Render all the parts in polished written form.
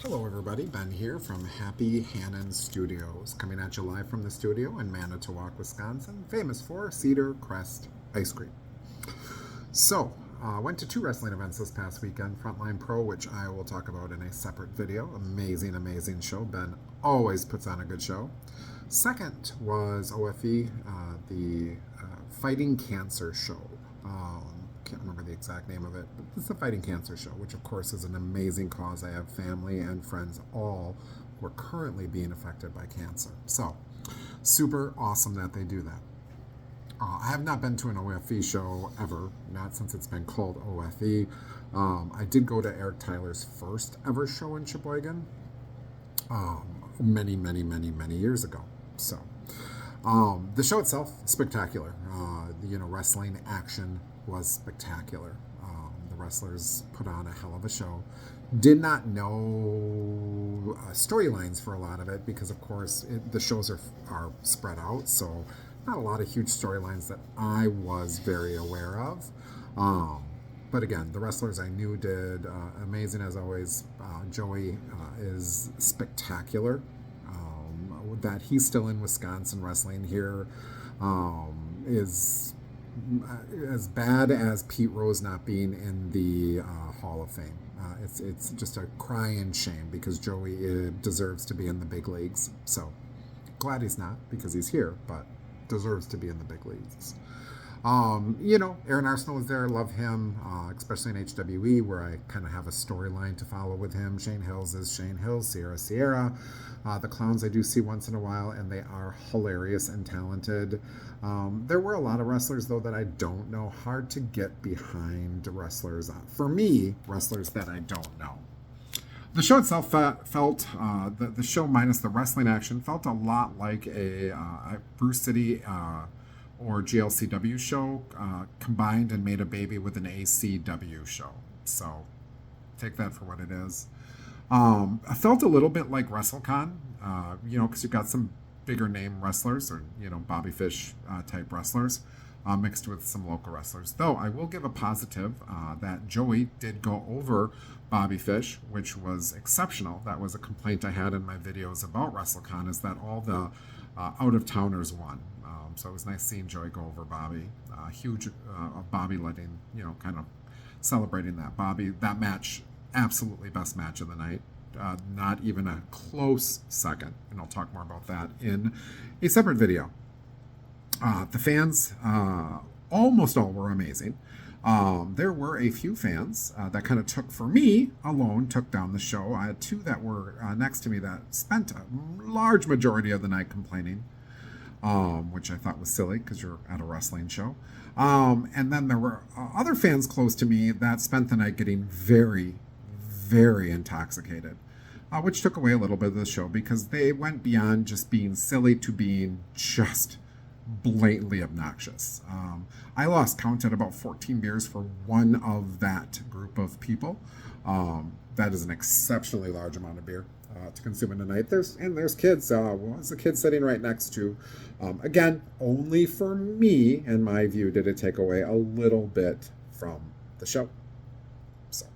Hello everybody, Ben here from Happy Hannon Studios, coming at you live from the studio in Manitowoc, Wisconsin, famous for Cedar Crest ice cream. So, went to two wrestling events this past weekend, Frontline Pro, which I will talk about in a separate video. Amazing, amazing show. Ben always puts on a good show. Second was OFE, the Fighting Cancer show. Can't remember the exact name of it, but it's the Fighting Cancer show, which of course is an amazing cause. I have family and friends all who are currently being affected by cancer. So, super awesome that they do that. I have not been to an OFE show ever, not since it's been called OFE. I did go to Eric Tyler's first ever show in Sheboygan many years ago. So, the show itself, spectacular. Wrestling action was spectacular. The wrestlers put on a hell of a show. Did not know storylines for a lot of it because, of course, the shows are spread out, so not a lot of huge storylines that I was very aware of. But again, the wrestlers I knew did amazing as always. Joey is spectacular. That he's still in Wisconsin wrestling here is as bad as Pete Rose not being in the Hall of Fame. It's just a crying shame because Joey deserves to be in the big leagues. So glad he's not because he's here, but deserves to be in the big leagues. Aaron Arsenal was there. Love him, especially in HWE, where I kind of have a storyline to follow with him. Shane Hills is Shane Hills, Sierra. The clowns I do see once in a while, and they are hilarious and talented. There were a lot of wrestlers, though, that I don't know. Hard to get behind wrestlers. For me, wrestlers that I don't know. The show itself felt, the show minus the wrestling action, felt a lot like a Bruce City or GLCW show combined and made a baby with an ACW show. So take that for what it is. I felt a little bit like WrestleCon, because you've got some bigger name wrestlers or, Bobby Fish type wrestlers mixed with some local wrestlers. Though I will give a positive that Joey did go over Bobby Fish, which was exceptional. That was a complaint I had in my videos about WrestleCon, is that all the out-of-towners won. So it was nice seeing Joey go over Bobby. Huge of Bobby letting, kind of celebrating that match, absolutely best match of the night. Not even a close second. And I'll talk more about that in a separate video. The fans, almost all were amazing. There were a few fans that kind of took down the show. I had two that were next to me that spent a large majority of the night complaining. Which I thought was silly because you're at a wrestling show. And then there were other fans close to me that spent the night getting very, very intoxicated, which took away a little bit of the show because they went beyond just being silly to being just blatantly obnoxious. I lost count at about 14 beers for one of that group of people. That is an exceptionally large amount of beer to consume in a night. There's kids. Was a kid sitting right next to. Again, only for me, in my view, did it take away a little bit from the show. So,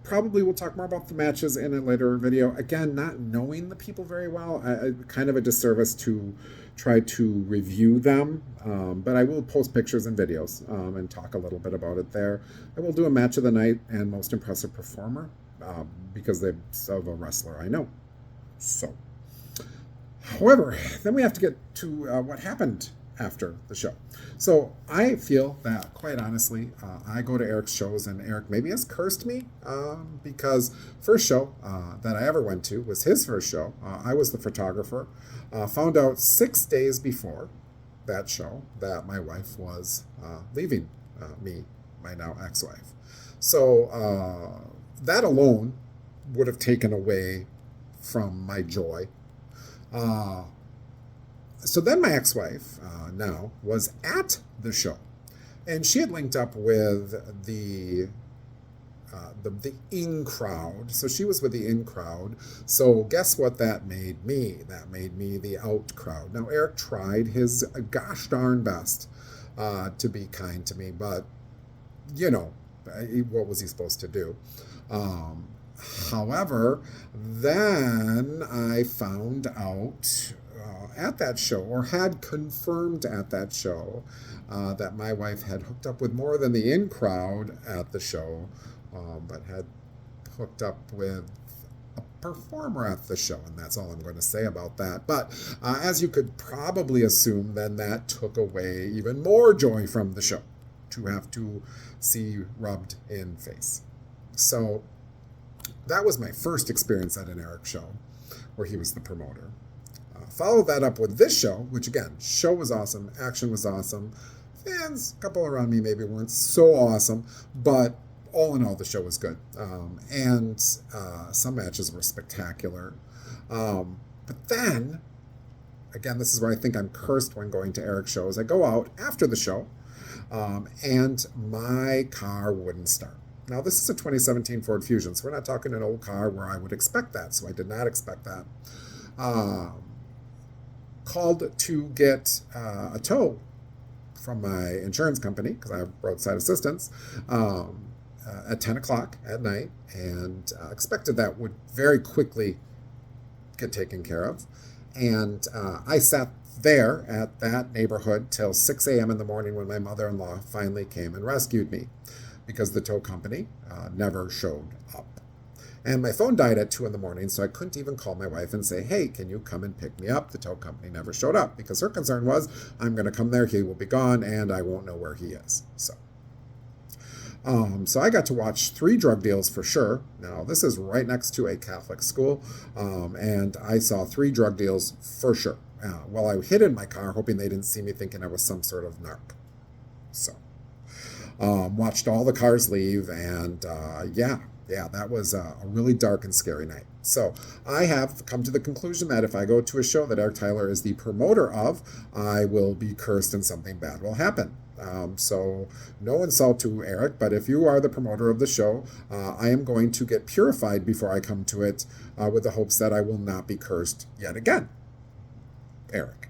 probably we'll talk more about the matches in a later video. Again, not knowing the people very well, kind of a disservice to try to review them, but I will post pictures and videos and talk a little bit about it there. I will do a match of the night and most impressive performer because they're of a wrestler I know. So, however, then we have to get to what happened after the show. So I feel that, quite honestly, I go to Eric's shows, and Eric maybe has cursed me because first show that I ever went to was his first show. I was the photographer. Found out 6 days before that show that my wife was leaving me, my now ex-wife. So that alone would have taken away from my joy. So then my ex-wife now was at the show, and she had linked up with the in crowd. So she was with the in crowd. So guess what that made me? That made me the out crowd. Now Eric tried his gosh darn best to be kind to me, but what was he supposed to do? However, then I found out at that show, or had confirmed at that show, that my wife had hooked up with more than the in crowd at the show, but had hooked up with a performer at the show, and that's all I'm going to say about that. But as you could probably assume, then that took away even more joy from the show to have to see rubbed in face. So that was my first experience at an Eric show where he was the promoter. Followed that up with this show, which again, show was awesome, action was awesome. Fans, a couple around me maybe weren't so awesome, but all in all, the show was good. And some matches were spectacular. But then, again, this is where I think I'm cursed when going to Eric shows. I go out after the show, and my car wouldn't start. Now, this is a 2017 Ford Fusion, so we're not talking an old car where I would expect that, so I did not expect that. Called to get a tow from my insurance company, because I have roadside assistance, at 10 o'clock at night, and expected that would very quickly get taken care of. And I sat there at that neighborhood till 6 a.m. in the morning when my mother-in-law finally came and rescued me, because the tow company never showed up. And my phone died at 2 in the morning, so I couldn't even call my wife and say, hey, can you come and pick me up? The tow company never showed up, because her concern was, I'm going to come there, he will be gone, and I won't know where he is. So I got to watch 3 drug deals for sure. Now, this is right next to a Catholic school, and I saw 3 drug deals for sure. While I hid in my car, hoping they didn't see me, thinking I was some sort of narc. So, watched all the cars leave, and yeah, that was a really dark and scary night. So I have come to the conclusion that if I go to a show that Eric Tyler is the promoter of, I will be cursed and something bad will happen. So no insult to Eric, but if you are the promoter of the show, I am going to get purified before I come to it, with the hopes that I will not be cursed yet again. Eric.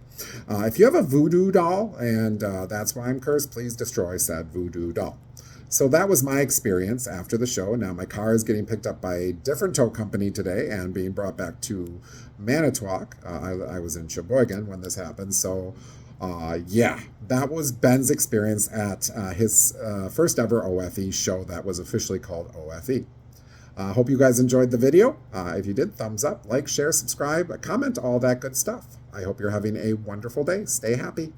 If you have a voodoo doll, and that's why I'm cursed, please destroy said voodoo doll. So that was my experience after the show. Now my car is getting picked up by a different tow company today and being brought back to Manitowoc. I was in Sheboygan when this happened. So yeah, that was Ben's experience at his first ever OFE show that was officially called OFE. Hope you guys enjoyed the video. If you did, thumbs up, like, share, subscribe, comment, all that good stuff. I hope you're having a wonderful day. Stay happy.